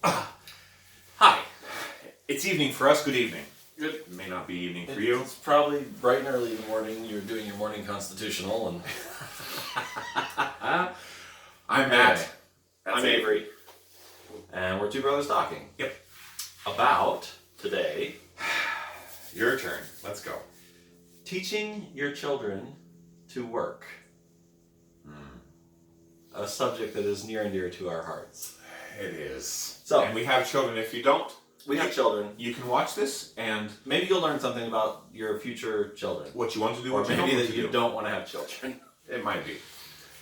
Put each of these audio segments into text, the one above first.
Hi. It's evening for us. Good evening. Good. It may not be evening for you. It's probably bright and early in the morning. You're doing your morning constitutional, and I'm Matt. I'm Avery, and we're two brothers talking. Yep. About today, Your turn. Let's go. teaching your children to work. A subject that is near and dear to our hearts. It is. So- and we have children. If you don't, We have children. you can watch this and Maybe you'll learn something about your future children, what you want to do, or what you don't maybe want that to you do. don't want to have children. It might be.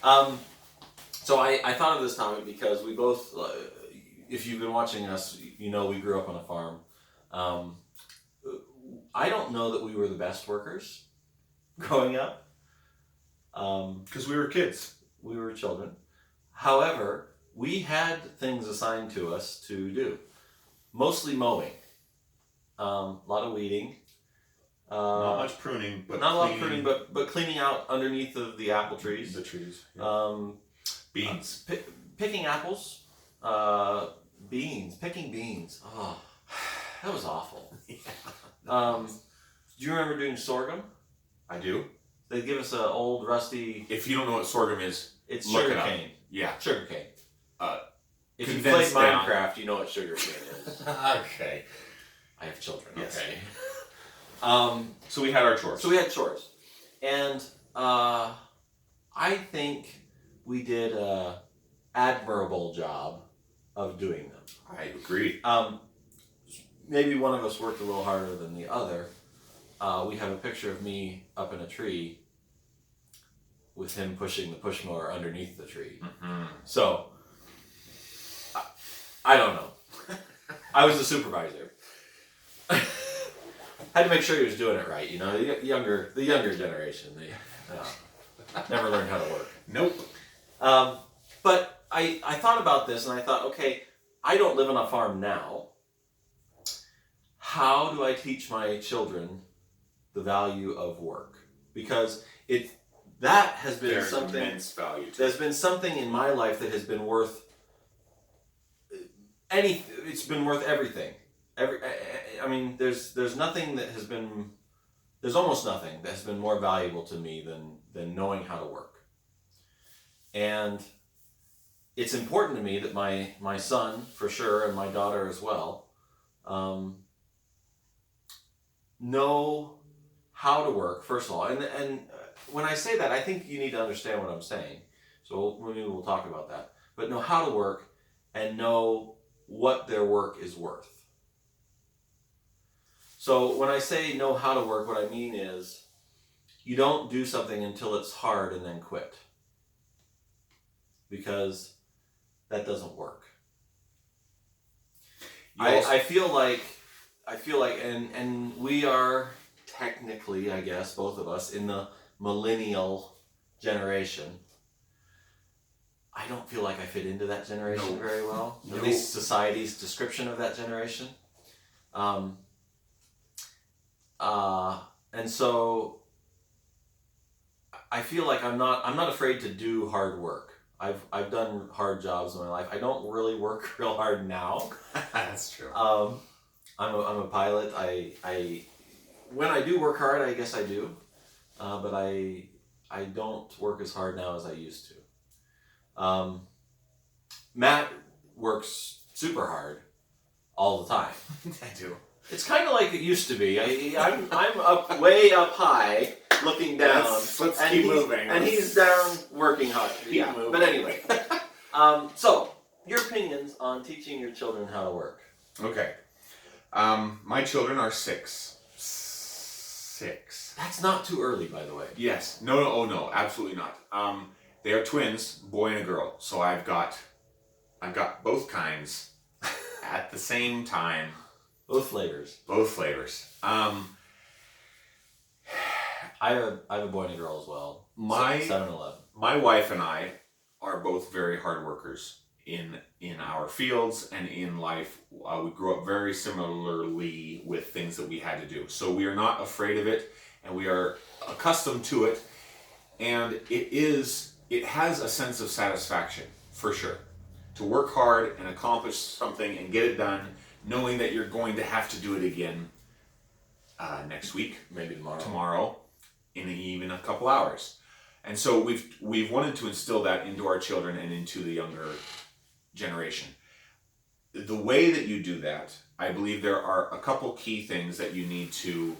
So I thought of this topic because we both, if you've been watching us, you know we grew up on a farm. I don't know that we were the best workers growing up. Because we were kids. We were children. However, we had things assigned to us to do. Mostly mowing. A lot of weeding. Not much pruning, but not a lot of cleaning pruning, but cleaning out underneath of the apple trees. the trees. Yeah. Beans. Picking apples, picking beans. Oh, that was awful. Do you remember doing sorghum? I do. They give us an old rusty. If you don't know what sorghum is, It's look it sugar up. cane. Yeah. Sugar cane. If you played condensed down. Minecraft, you know what sugar cane is. Okay. I have children. Yes. Okay. So we had our chores. So we had chores, and I think we did an admirable job of doing them. I agree. Maybe one of us worked a little harder than the other. We have a picture of me up in a tree with him pushing the push mower underneath the tree. Mm-hmm. So, I don't know. I was the supervisor. Had to make sure he was doing it right. You know, the younger generation, they never learned how to work. Nope. But I thought about this and I thought, okay, I don't live on a farm now. How do I teach my children the value of work? Because that has been There's something. immense value to There's been something in my life that has been worth it's been worth everything. I mean, there's nothing that has been. There's almost nothing that has been more valuable to me than knowing how to work. And it's important to me that my son, for sure, and my daughter as well, know how to work, first of all. And when I say that, I think you need to understand what I'm saying. So maybe we'll talk about that. But know how to work and know what their work is worth. So when I say know how to work, what I mean is you don't do something until it's hard and then quit. Because that doesn't work. I feel like and we are technically, I guess, both of us in the millennial generation. I don't feel like I fit into that generation very well. No. At least society's description of that generation. And so I feel like I'm not afraid to do hard work. I've done hard jobs in my life. I don't really work real hard now. That's true. I'm a pilot. I when I do work hard, I guess I do, but I don't work as hard now as I used to. Matt works super hard all the time. I do. It's kind of like it used to be. I'm up way up high, looking down. Let's and keep he's- moving. And he's down working hard. Keep moving. But anyway, so your opinions on teaching your children how to work? Okay. My children are 6. 6. That's not too early, by the way. Yes. No, absolutely not. They are twins, boy and a girl. So I've got both kinds at the same time. Both flavors. Both flavors. I have a boy and a girl as well. My 7-11. My wife and I are both very hard workers in our fields and in life. We grew up very similarly with things that we had to do. So we are not afraid of it, and we are accustomed to it. And it has a sense of satisfaction, for sure. to work hard and accomplish something and get it done, knowing that you're going to have to do it again next week, maybe tomorrow, in even a couple hours. And so we've wanted to instill that into our children and into the younger generation. The way that you do that, I believe there are a couple key things that you need to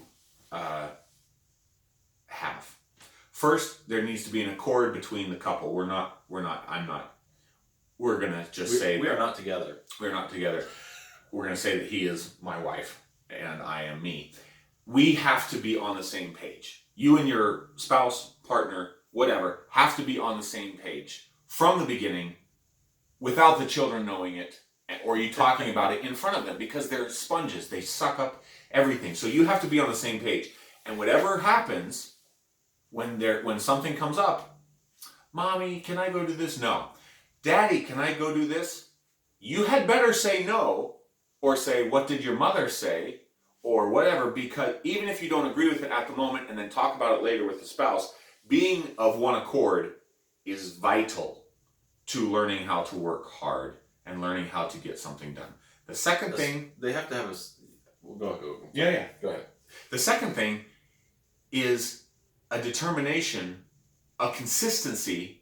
have. First, there needs to be an accord between the couple. We're gonna just say we are not together. We're not together. We're gonna say that he is my wife and I am me. We have to be on the same page. You and your spouse, partner, whatever, have to be on the same page from the beginning, without the children knowing it, or you talking about it in front of them, because they're sponges. They suck up everything. So you have to be on the same page. And whatever happens, when something comes up, Mommy, can I go do this? No. Daddy, can I go do this? You had better say no, or say, what did your mother say? Or whatever, because even if you don't agree with it at the moment and then talk about it later with the spouse, being of one accord is vital to learning how to work hard and learning how to get something done. The second thing... They have to have a... Go. Yeah. Go ahead. The second thing is a determination, a consistency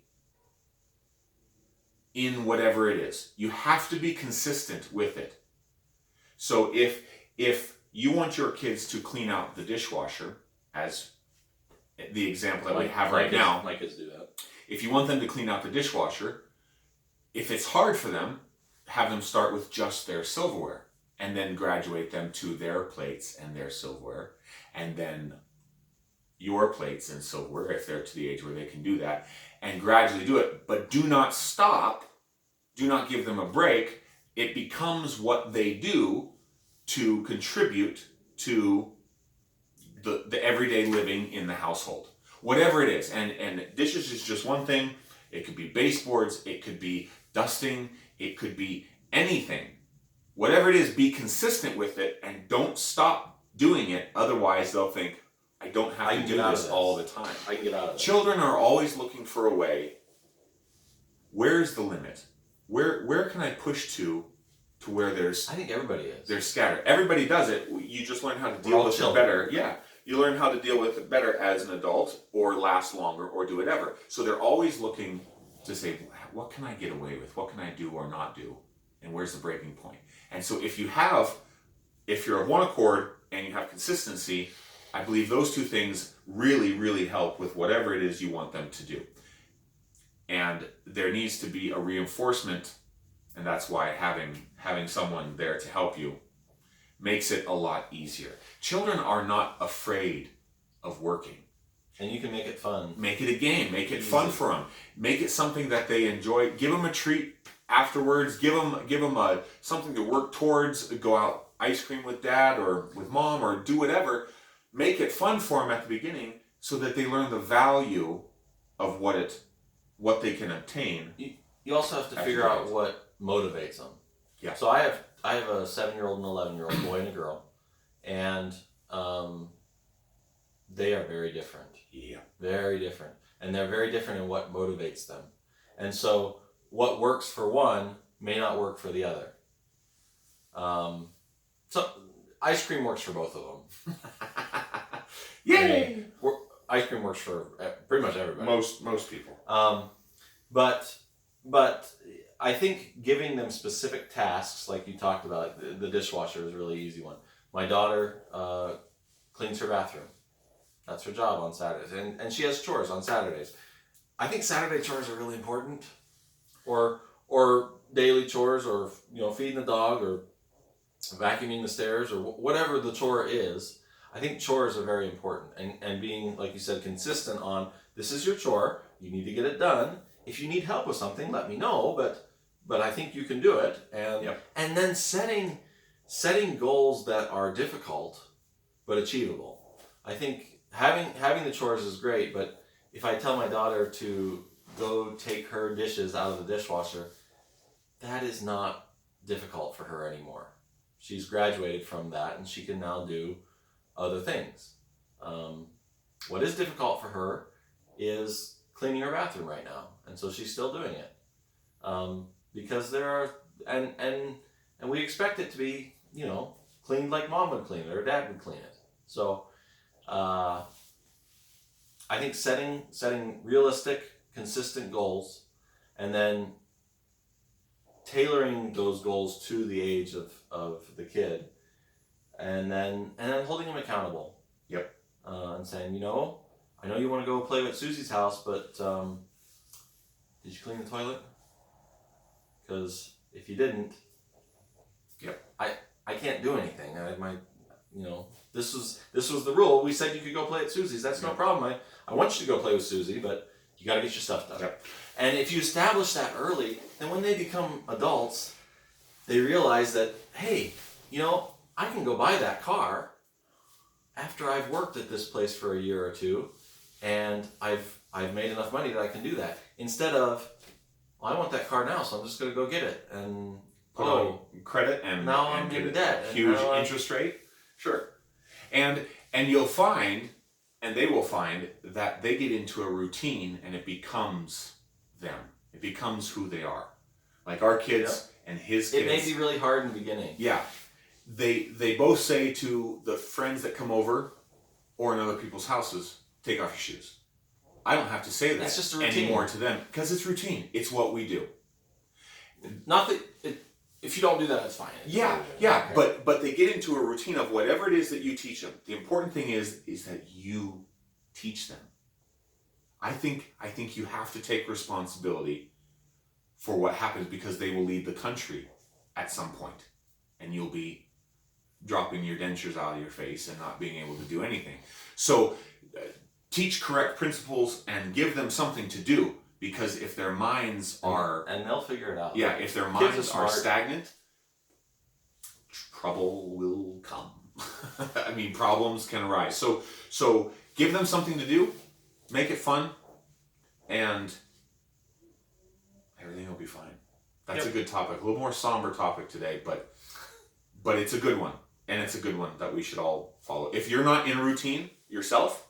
in whatever it is. You have to be consistent with it. So if you want your kids to clean out the dishwasher, as the example that we have right now. My kids do that. If you want them to clean out the dishwasher, if it's hard for them, have them start with just their silverware and then graduate them to their plates and their silverware, and then your plates and silverware if they're to the age where they can do that, and gradually do it. But do not stop. Do not give them a break. It becomes what they do to contribute to the everyday living in the household. Whatever it is. And dishes is just one thing. It could be baseboards. It could be dusting. It could be anything. Whatever it is, be consistent with it and don't stop doing it. Otherwise, they'll think, I don't have to do this all the time. I can get out of it. Children are always looking for a way. Where's the limit? Where can I push to where there's... I think everybody is. They're scattered. Everybody does it. You just learn how to deal with it better. Yeah. You learn how to deal with it better as an adult, or last longer, or do whatever. So they're always looking to say, what can I get away with? What can I do or not do? And where's the breaking point? And so if you're of one accord and you have consistency, I believe those two things really, really help with whatever it is you want them to do. And there needs to be a reinforcement, and that's why having someone there to help you makes it a lot easier. Children are not afraid of working. And you can make it fun. Make it a game. Make it fun for them. Make it something that they enjoy. Give them a treat afterwards. Give them something to work towards. Go out ice cream with dad or with mom or do whatever. Make it fun for them at the beginning so that they learn the value of what they can obtain. You also have to figure out what motivates them. Yeah. So I have a 7-year-old and 11-year-old boy and a girl, and they are very different. Yeah. Very different. And they're very different in what motivates them. And so what works for one may not work for the other. So ice cream works for both of them. Yay! Ice cream works for pretty much everybody. Most people. But I think giving them specific tasks, like you talked about, the dishwasher is a really easy one. My daughter cleans her bathroom. That's her job on Saturdays. And she has chores on Saturdays. I think Saturday chores are really important. Or daily chores, or feeding the dog, or vacuuming the stairs, or whatever the chore is. I think chores are very important. And being, like you said, consistent on, this is your chore, you need to get it done. If you need help with something, let me know, but I think you can do it. And then setting goals that are difficult but achievable. I think having the chores is great, but if I tell my daughter to go take her dishes out of the dishwasher, that is not difficult for her anymore. She's graduated from that and she can now do other things. What is difficult for her is cleaning her bathroom right now, and so she's still doing it. because there are and we expect it to be, you know, cleaned like mom would clean it or dad would clean it. So I think setting realistic, consistent goals, and then tailoring those goals to the age of the kid, and then holding them accountable. Yep. And saying, you know, I know you want to go play at Susie's house, but did you clean the toilet? Because if you didn't, yep, I can't do anything. You know, this was the rule. We said you could go play at Susie's. That's no problem. I want you to go play with Susie, but you got to get your stuff done. Yep. And if you establish that early, then when they become adults, they realize that, hey, you know, I can go buy that car after I've worked at this place for a year or two, and I've made enough money that I can do that. Instead of, well, I want that car now, so I'm just going to go get it. And put on credit and now and I'm get in a debt. huge interest rate. Sure. And you'll find, and they will find, that they get into a routine and it becomes them. It becomes who they are. Like our kids and his kids. It may be really hard in the beginning. Yeah. They both say to the friends that come over or in other people's houses, take off your shoes. I don't have to say that It's just a routine. anymore to them because it's routine. It's what we do. Not that if you don't do that, it's fine. Yeah, Okay. but they get into a routine of whatever it is that you teach them. The important thing is that you teach them. I think you have to take responsibility for what happens because they will lead the country at some point, and you'll be dropping your dentures out of your face and not being able to do anything. So teach correct principles and give them something to do. Because if their minds are... And they'll figure it out. Yeah, if their Kids minds are stagnant, trouble will come. I mean, problems can arise. So give them something to do, make it fun, and everything will be fine. That's a good topic. A little more somber topic today, but it's a good one. And it's a good one that we should all follow. If you're not in a routine yourself,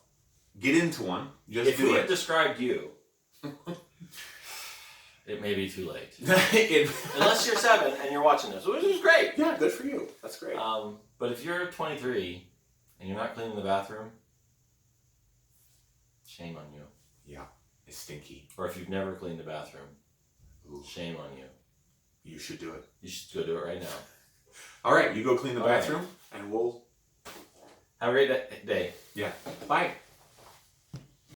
get into one. Just if do we it. have described you, it may be too late. Unless you're 7 and you're watching this, which is great. Yeah, good for you. That's great. But if you're 23 and you're not cleaning the bathroom, shame on you. Yeah, it's stinky. Or if you've never cleaned the bathroom, shame on you. You should do it. You should go do it right now. All right, you go clean the All right. bathroom, and we'll... Have a great day. Yeah. Bye.